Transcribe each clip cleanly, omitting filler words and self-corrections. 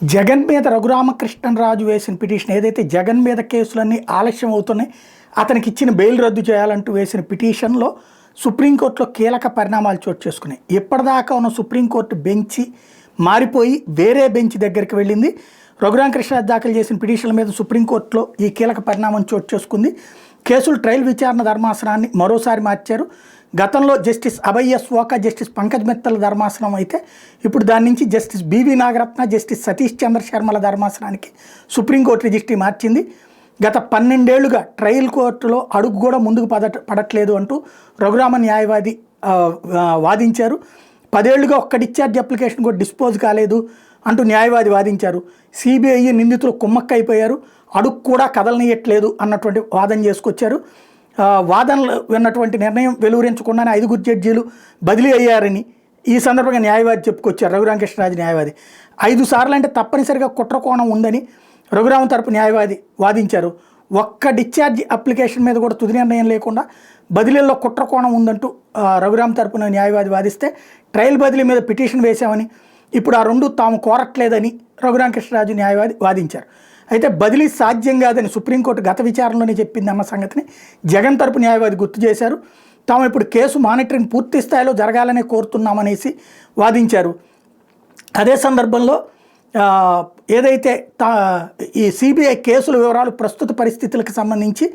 జగన్ మీద రఘురామకృష్ణరాజు వేసిన పిటిషన్ ఏదైతే జగన్ మీద కేసులన్నీ ఆలస్యం అవుతున్నాయి, అతనికి ఇచ్చిన బెయిల్ రద్దు చేయాలంటూ వేసిన పిటిషన్లో సుప్రీంకోర్టులో కీలక పరిణామాలు చోటు చేసుకున్నాయి. ఇప్పటిదాకా ఉన్న సుప్రీంకోర్టు బెంచి మారిపోయి వేరే బెంచ్ దగ్గరికి వెళ్ళింది. రఘురామకృష్ణరాజు దాఖలు చేసిన పిటిషన్ల మీద సుప్రీంకోర్టులో ఈ కీలక పరిణామం చోటు చేసుకుంది. కేసులు ట్రయల్ విచారణ ధర్మాసనాన్ని మరోసారి మార్చారు. గతంలో justice Abhay S Oka, justice Pankaj Mithal ధర్మాసనం అయితే ఇప్పుడు దాని నుంచి justice BV Nagarathna, justice Satish Chandra శర్మల ధర్మాసనానికి సుప్రీంకోర్టు రిజిస్ట్రీ మార్చింది. గత 12 ఏళ్లుగా ట్రయల్ కోర్టులో అడుగు కూడా ముందుకు పడట్లేదు అంటూ రఘురామ న్యాయవాది వాదించారు. 10 ఏళ్లుగా ఒక్క డిశ్చార్జ్ అప్లికేషన్ కూడా డిస్పోజ్ కాలేదు అంటూ న్యాయవాది వాదించారు. సిబిఐ నిందితులు కుమ్మక్కైపోయారు, అడుగు కూడా కదలనీయట్లేదు అన్నటువంటి వాదన చేసుకొచ్చారు. వాదనలు విన్నటువంటి నిర్ణయం వెలువరించకుండానే 5 జడ్జీలు బదిలీ అయ్యారని ఈ సందర్భంగా న్యాయవాది చెప్పుకొచ్చారు. రఘురామకృష్ణరాజు న్యాయవాది 5 సార్లు అంటే తప్పనిసరిగా కుట్రకోణం ఉందని రఘురామ తరపు న్యాయవాది వాదించారు. ఒక్క డిశ్చార్జ్ అప్లికేషన్ మీద కూడా తుది నిర్ణయం లేకుండా బదిలీల్లో కుట్రకోణం ఉందంటూ రఘురామ తరపున న్యాయవాది వాదిస్తే ట్రయల్ బదిలీ మీద పిటిషన్ వేశామని, ఇప్పుడు ఆ రెండు తాము కోరట్లేదని రఘురామకృష్ణరాజు న్యాయవాది వాదించారు. అయితే బదిలీ సాధ్యం కాదని సుప్రీంకోర్టు గత విచారణలోనే చెప్పింది అన్న సంగతిని జగన్ తరపు న్యాయవాది గుర్తు చేశారు. తాము ఇప్పుడు కేసు మానిటరింగ్ పూర్తి స్థాయిలో జరగాలనే కోరుతున్నామనేసి వాదించారు. అదే సందర్భంలో ఏదైతే ఈ సిబిఐ కేసుల వివరాలు ప్రస్తుత పరిస్థితులకు సంబంధించి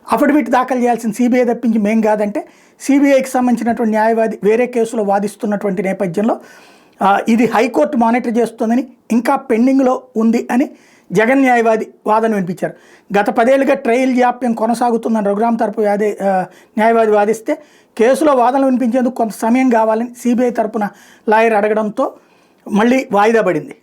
అఫిడవిట్ దాఖలు చేయాల్సిన సిబిఐ తప్పించి మేం కాదంటే సిబిఐకి సంబంధించినటువంటి న్యాయవాది వేరే కేసులో వాదిస్తున్నటువంటి నేపథ్యంలో ఇది హైకోర్టు మానిటర్ చేస్తుందని, ఇంకా పెండింగ్లో ఉంది అని జగన్ న్యాయవాది వాదన వినిపించారు. గత 10 ఏళ్లుగా ట్రయల్ జాప్యం కొనసాగుతుందని రఘురామ తరపు న్యాయవాది వాదిస్తే కేసులో వాదనలు వినిపించేందుకు కొంత సమయం కావాలని సిబిఐ తరపున లాయర్ అడగడంతో మళ్ళీ వాయిదా పడింది.